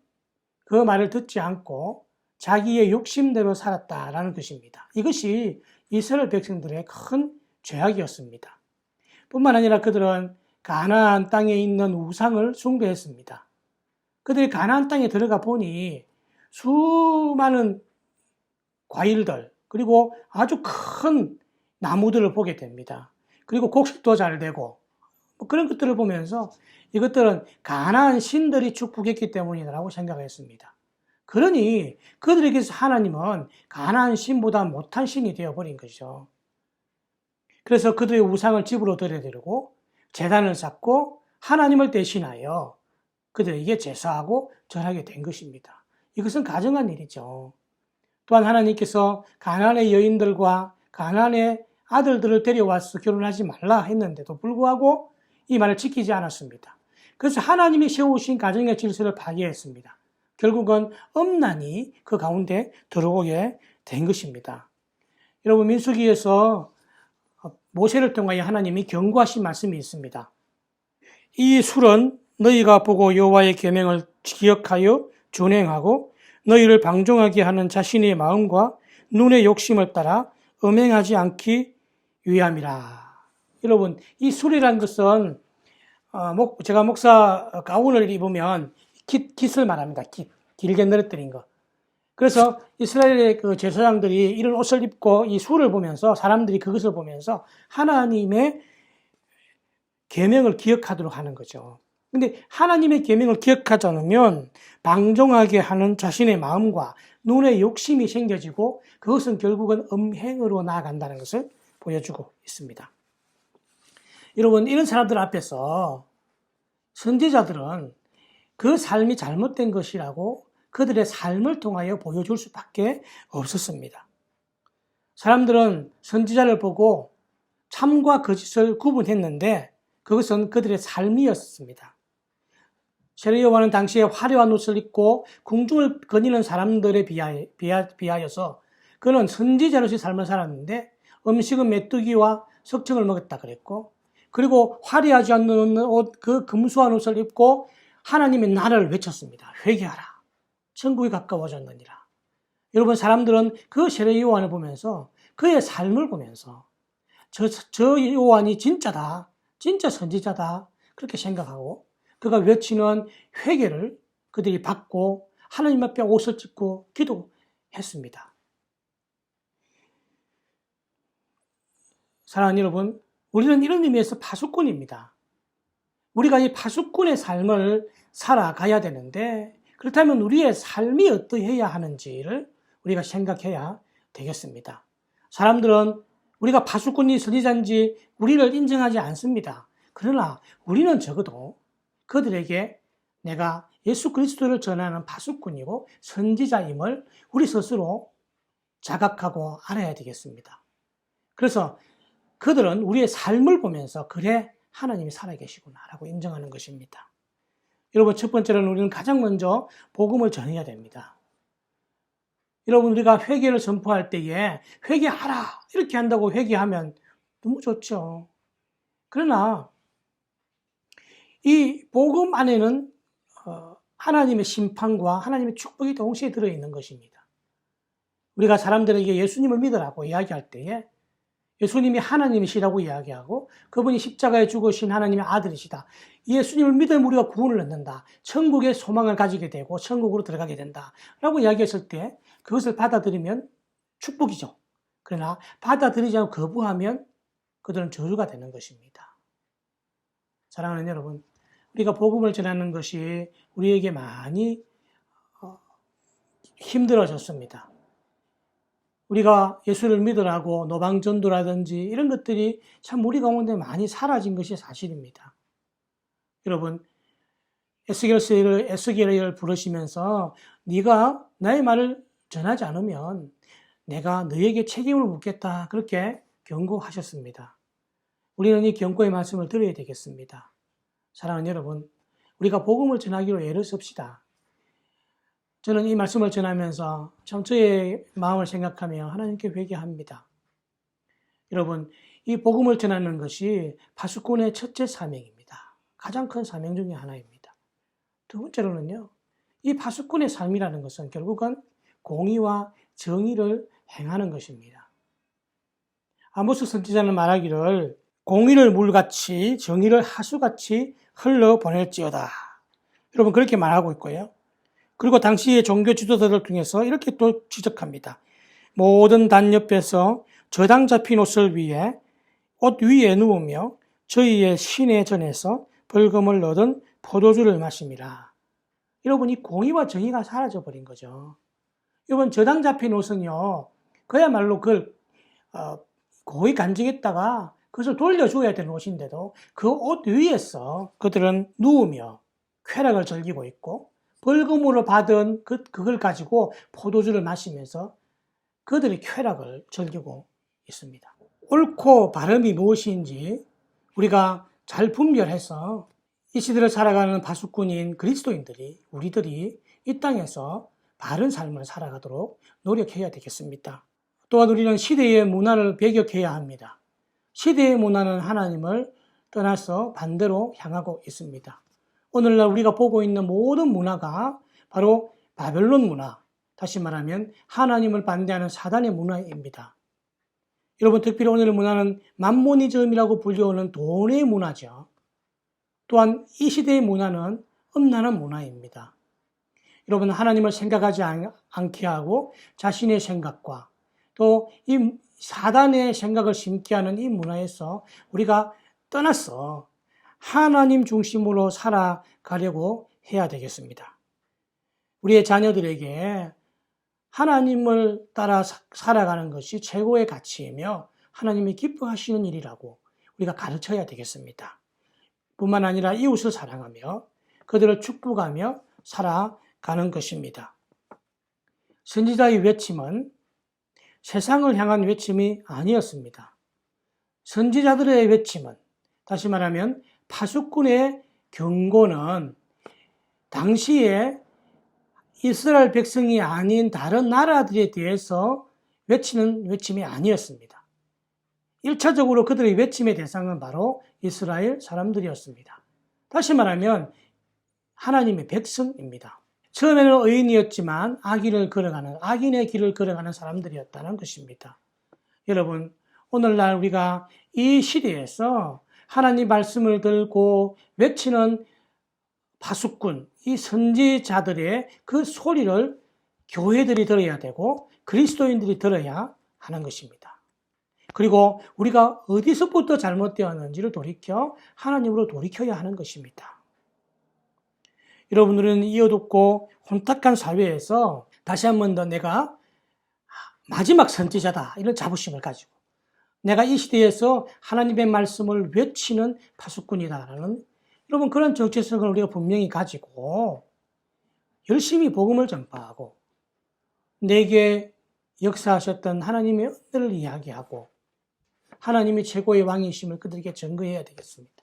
그 말을 듣지 않고 자기의 욕심대로 살았다라는 것입니다. 이것이 이스라엘 백성들의 큰 죄악이었습니다. 뿐만 아니라 그들은 가나안 땅에 있는 우상을 숭배했습니다. 그들이 가나안 땅에 들어가 보니 수많은 과일들 그리고 아주 큰 나무들을 보게 됩니다. 그리고 곡식도 잘 되고 그런 것들을 보면서 이것들은 가나안 신들이 축복했기 때문이라고 생각했습니다. 그러니 그들에게서 하나님은 가나안 신보다 못한 신이 되어버린 것이죠. 그래서 그들의 우상을 집으로 들여들고 제단을 쌓고 하나님을 대신하여 그들에게 제사하고 절하게 된 것입니다. 이것은 가정한 일이죠. 또한 하나님께서 가나안의 여인들과 가나안의 아들들을 데려와서 결혼하지 말라 했는데도 불구하고 이 말을 지키지 않았습니다. 그래서 하나님이 세우신 가정의 질서를 파괴했습니다. 결국은 엄난이 그 가운데 들어오게 된 것입니다. 여러분, 민수기에서 모세를 통하여 하나님이 경고하신 말씀이 있습니다. 이 술은 너희가 보고 여호와의 계명을 기억하여 준행하고 너희를 방종하게 하는 자신의 마음과 눈의 욕심을 따라 음행하지 않기 위함이라. 여러분, 이 술이라는 것은 제가 목사 가운을 입으면 깃을 말합니다. 길게 늘어뜨린 거. 그래서 이스라엘의 그 제사장들이 이런 옷을 입고 이 술을 보면서 사람들이 그것을 보면서 하나님의 계명을 기억하도록 하는 거죠. 근데 하나님의 계명을 기억하지 않으면 방종하게 하는 자신의 마음과 눈의 욕심이 생겨지고 그것은 결국은 음행으로 나아간다는 것을 보여주고 있습니다. 여러분, 이런 사람들 앞에서 선지자들은 그 삶이 잘못된 것이라고 그들의 삶을 통하여 보여줄 수밖에 없었습니다. 사람들은 선지자를 보고 참과 거짓을 구분했는데 그것은 그들의 삶이었습니다. 세례요한은 당시에 화려한 옷을 입고 궁중을 거니는 사람들에 비하여서 그는 선지자로서의 삶을 살았는데 음식은 메뚜기와 석청을 먹었다 그랬고, 그리고 화려하지 않는 옷, 그 금수한 옷을 입고 하나님의 나라를 외쳤습니다. 회개하라. 천국이 가까워졌느니라. 여러분, 사람들은 그 세례 요한을 보면서 그의 삶을 보면서 저 요한이 진짜다. 진짜 선지자다. 그렇게 생각하고 그가 외치는 회개를 그들이 받고 하나님 앞에 옷을 찢고 기도했습니다. 사랑하는 여러분, 우리는 이런 의미에서 파수꾼입니다. 우리가 이 파수꾼의 삶을 살아가야 되는데 그렇다면 우리의 삶이 어떠해야 하는지를 우리가 생각해야 되겠습니다. 사람들은 우리가 파수꾼이 선지자인지 우리를 인정하지 않습니다. 그러나 우리는 적어도 그들에게 내가 예수 그리스도를 전하는 파수꾼이고 선지자임을 우리 스스로 자각하고 알아야 되겠습니다. 그래서 그들은 우리의 삶을 보면서 그래, 하나님이 살아계시구나 라고 인정하는 것입니다. 여러분, 첫 번째로는 우리는 가장 먼저 복음을 전해야 됩니다. 여러분, 우리가 회개를 선포할 때에 회개하라 이렇게 한다고 회개하면 너무 좋죠. 그러나 이 복음 안에는 하나님의 심판과 하나님의 축복이 동시에 들어있는 것입니다. 우리가 사람들에게 예수님을 믿으라고 이야기할 때에 예수님이 하나님이시라고 이야기하고 그분이 십자가에 죽으신 하나님의 아들이시다. 예수님을 믿으면 우리가 구원을 얻는다. 천국의 소망을 가지게 되고 천국으로 들어가게 된다. 라고 이야기했을 때 그것을 받아들이면 축복이죠. 그러나 받아들이지 않고 거부하면 그들은 저주가 되는 것입니다. 사랑하는 여러분, 우리가 복음을 전하는 것이 우리에게 많이 힘들어졌습니다. 우리가 예수를 믿으라고 노방전도라든지 이런 것들이 참 우리 가운데 많이 사라진 것이 사실입니다. 여러분, 에스겔을 부르시면서 네가 나의 말을 전하지 않으면 내가 너에게 책임을 묻겠다, 그렇게 경고하셨습니다. 우리는 이 경고의 말씀을 들어야 되겠습니다. 사랑하는 여러분, 우리가 복음을 전하기로 애를 씁시다. 저는 이 말씀을 전하면서 참 저의 마음을 생각하며 하나님께 회개합니다. 여러분, 이 복음을 전하는 것이 파수꾼의 첫째 사명입니다. 가장 큰 사명 중에 하나입니다. 두 번째로는요, 이 파수꾼의 삶이라는 것은 결국은 공의와 정의를 행하는 것입니다. 아모스 선지자는 말하기를 공의를 물같이 정의를 하수같이 흘러보낼지어다. 여러분, 그렇게 말하고 있고요. 그리고 당시의 종교 지도자들 중에서 이렇게 또 지적합니다. 모든 단 옆에서 저당 잡힌 옷을 위해 옷 위에 누우며 저희의 신의 전에서 벌금을 얻은 포도주를 마십니다. 여러분, 이 공의와 정의가 사라져버린 거죠. 여러분, 저당 잡힌 옷은요, 그야말로 그걸 고이 간직했다가 그것을 돌려줘야 되는 옷인데도 그 옷 위에서 그들은 누우며 쾌락을 즐기고 있고 벌금으로 받은 그걸 가지고 포도주를 마시면서 그들의 쾌락을 즐기고 있습니다. 옳고 바름이 무엇인지 우리가 잘 분별해서 이 시대를 살아가는 파수꾼인 그리스도인들이, 우리들이 이 땅에서 바른 삶을 살아가도록 노력해야 되겠습니다. 또한 우리는 시대의 문화를 배격해야 합니다. 시대의 문화는 하나님을 떠나서 반대로 향하고 있습니다. 오늘날 우리가 보고 있는 모든 문화가 바로 바벨론 문화, 다시 말하면 하나님을 반대하는 사단의 문화입니다. 여러분, 특별히 오늘의 문화는 맘모니즘이라고 불리우는 돈의 문화죠. 또한 이 시대의 문화는 음란한 문화입니다. 여러분, 하나님을 생각하지 않게 하고 자신의 생각과 또 이 사단의 생각을 심게 하는 이 문화에서 우리가 떠나서 하나님 중심으로 살아가려고 해야 되겠습니다. 우리의 자녀들에게 하나님을 따라 살아가는 것이 최고의 가치이며 하나님이 기뻐하시는 일이라고 우리가 가르쳐야 되겠습니다. 뿐만 아니라 이웃을 사랑하며 그들을 축복하며 살아가는 것입니다. 선지자의 외침은 세상을 향한 외침이 아니었습니다. 선지자들의 외침은, 다시 말하면 파수꾼의 경고는 당시에 이스라엘 백성이 아닌 다른 나라들에 대해서 외치는 외침이 아니었습니다. 1차적으로 그들의 외침의 대상은 바로 이스라엘 사람들이었습니다. 다시 말하면 하나님의 백성입니다. 처음에는 의인이었지만 악인의 길을 걸어가는 사람들이었다는 것입니다. 여러분, 오늘날 우리가 이 시대에서 하나님 말씀을 들고 외치는 파수꾼, 이 선지자들의 그 소리를 교회들이 들어야 되고 그리스도인들이 들어야 하는 것입니다. 그리고 우리가 어디서부터 잘못되었는지를 돌이켜 하나님으로 돌이켜야 하는 것입니다. 여러분, 우리는 이 어둡고 혼탁한 사회에서 다시 한 번 더 내가 마지막 선지자다, 이런 자부심을 가지고 내가 이 시대에서 하나님의 말씀을 외치는 파수꾼이다라는, 여러분, 그런 정체성을 우리가 분명히 가지고 열심히 복음을 전파하고 내게 역사하셨던 하나님의 은혜를 이야기하고 하나님이 최고의 왕이심을 그들에게 증거해야 되겠습니다.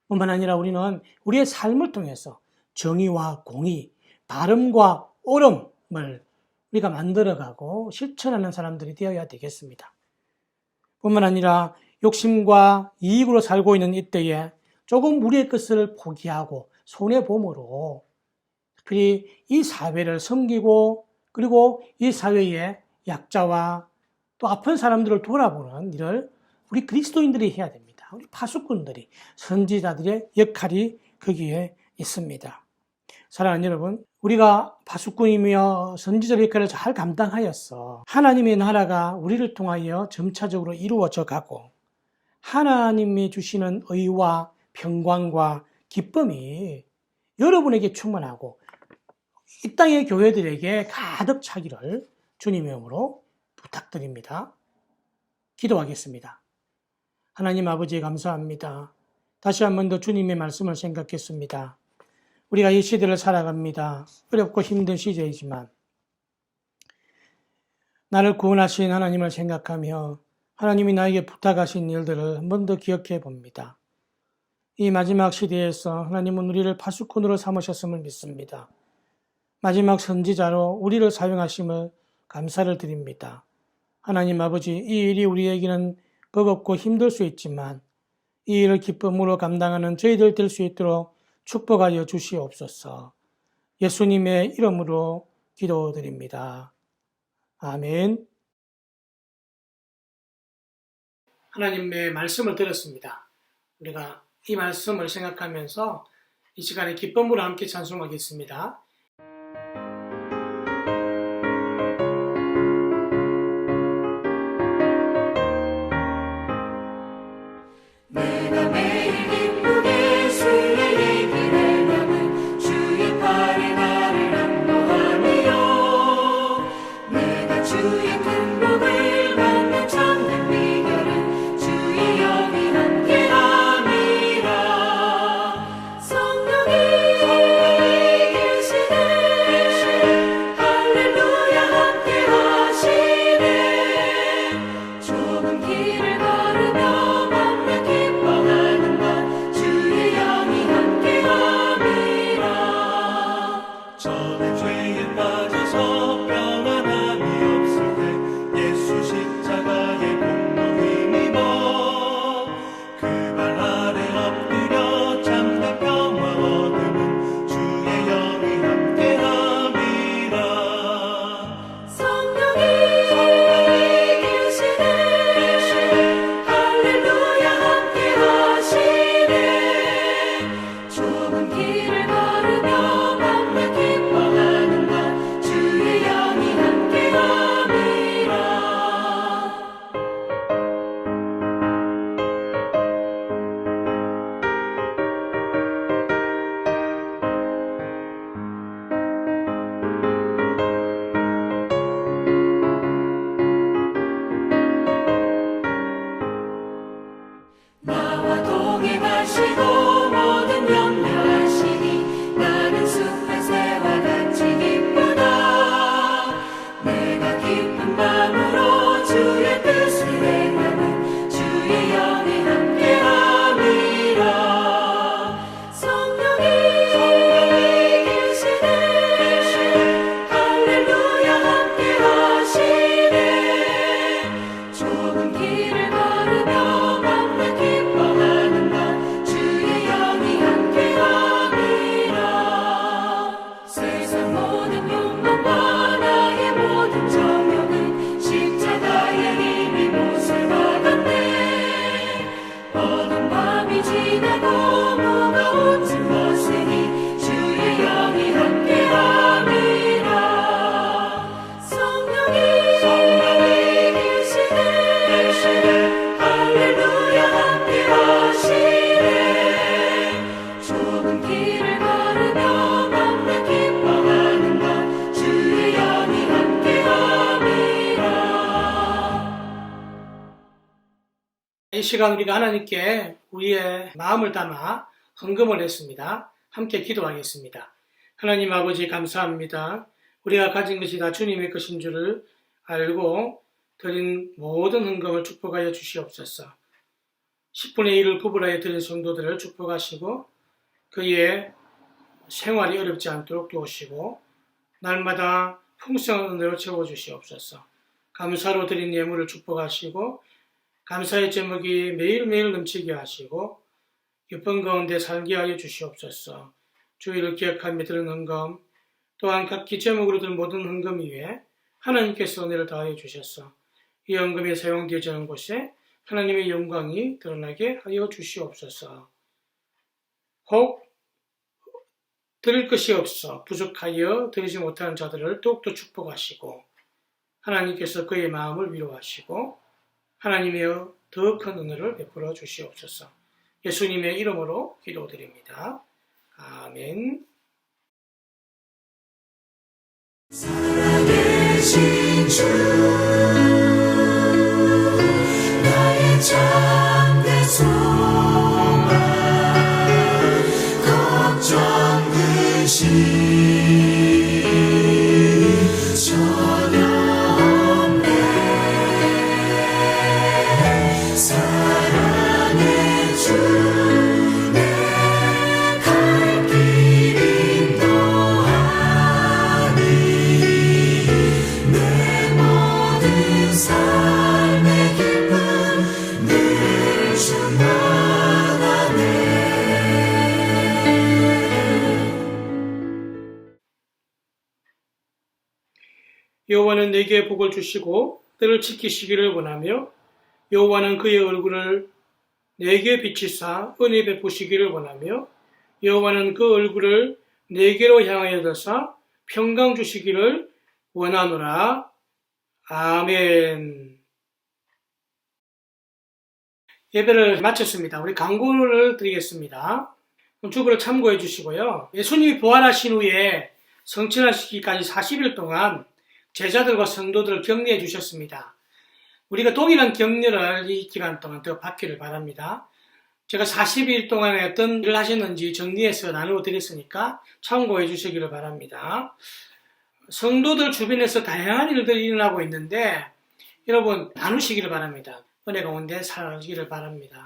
뿐만 아니라 우리는 우리의 삶을 통해서 정의와 공의, 바름과 옳음을 우리가 만들어가고 실천하는 사람들이 되어야 되겠습니다. 뿐만 아니라 욕심과 이익으로 살고 있는 이때에 조금 우리의 것을 포기하고 손해보므로 특별히 이 사회를 섬기고 그리고 이 사회의 약자와 또 아픈 사람들을 돌아보는 일을 우리 그리스도인들이 해야 됩니다. 우리 파수꾼들이, 선지자들의 역할이 거기에 있습니다. 사랑하는 여러분, 우리가 파수꾼이며 선지자의 역할을 잘 감당하여서 하나님의 나라가 우리를 통하여 점차적으로 이루어져 가고 하나님이 주시는 의와 평강과 기쁨이 여러분에게 충만하고 이 땅의 교회들에게 가득 차기를 주님의 이름으로 부탁드립니다. 기도하겠습니다. 하나님 아버지, 감사합니다. 다시 한 번 더 주님의 말씀을 생각했습니다. 우리가 이 시대를 살아갑니다. 어렵고 힘든 시대이지만 나를 구원하신 하나님을 생각하며 하나님이 나에게 부탁하신 일들을 한 번 더 기억해 봅니다. 이 마지막 시대에서 하나님은 우리를 파수꾼으로 삼으셨음을 믿습니다. 마지막 선지자로 우리를 사용하심을 감사를 드립니다. 하나님 아버지, 이 일이 우리에게는 버겁고 힘들 수 있지만 이 일을 기쁨으로 감당하는 저희들 될 수 있도록 축복하여 주시옵소서. 예수님의 이름으로 기도드립니다. 아멘. 하나님의 말씀을 들었습니다. 우리가 이 말씀을 생각하면서 이 시간에 기쁨으로 함께 찬송하겠습니다. 내가 매일 기쁘게 주의 길에 가는 주의 팔에 나를 안보하며 내가 주의 큰 복을 받는 참된 비결은 주의 영이 함께함이라. 성령이 계시는 하시네 좁은 길을 걸으며 맘껏 기뻐하는 것 주의 영이 함께함이라. 이 시간 우리가 하나님께 우리의 마음을 담아 헌금을 했습니다. 함께 기도하겠습니다. 하나님 아버지 감사합니다. 우리가 가진 것이 다 주님의 것인 줄을 알고 드린 모든 헌금을 축복하여 주시옵소서. 10분의 1을 구분하여 드린 성도들을 축복하시고 그의 생활이 어렵지 않도록 도우시고 날마다 풍성한 은혜로 채워주시옵소서. 감사로 드린 예물을 축복하시고 감사의 제목이 매일매일 넘치게 하시고 기쁜 가운데 살게 하여 주시옵소서. 주의를 기억하며 드린 헌금 또한 각기 제목으로 드린 모든 헌금 위에 하나님께서 은혜를 더하여 주셔서 이 헌금이 사용되어지는 곳에 하나님의 영광이 드러나게 하여 주시옵소서. 혹 드릴 것이 없어 부족하여 드리지 못하는 자들을 더욱더 축복하시고 하나님께서 그의 마음을 위로하시고 하나님의 더 큰 은혜를 베풀어 주시옵소서. 예수님의 이름으로 기도드립니다. 아멘. 살아계신 주 나의 참된 소망 걱정 근심 전혀 없네 사랑의 주 내 갈 길 인도하니 내 모든 삶의 기쁨 늘 충만하네. 여호와는 내게 복을 주시고 때를 지키시기를 원하며 여호와는 그의 얼굴을 내게 비치사 은혜 베푸시기를 원하며 여호와는 그 얼굴을 내게로 향하여 드사 평강 주시기를 원하노라. 아멘. 예배를 마쳤습니다. 우리 강구를 드리겠습니다. 주보를 참고해 주시고요. 예수님이 부활하신 후에 성천하시기까지 40일 동안 제자들과 성도들을 격려해 주셨습니다. 우리가 동일한 격려를 이 기간 동안 더 받기를 바랍니다. 제가 40일 동안에 어떤 일을 하셨는지 정리해서 나누어 드렸으니까 참고해 주시기를 바랍니다. 성도들 주변에서 다양한 일들이 일어나고 있는데 여러분 나누시기를 바랍니다. 은혜 가운데 살아가기를 바랍니다.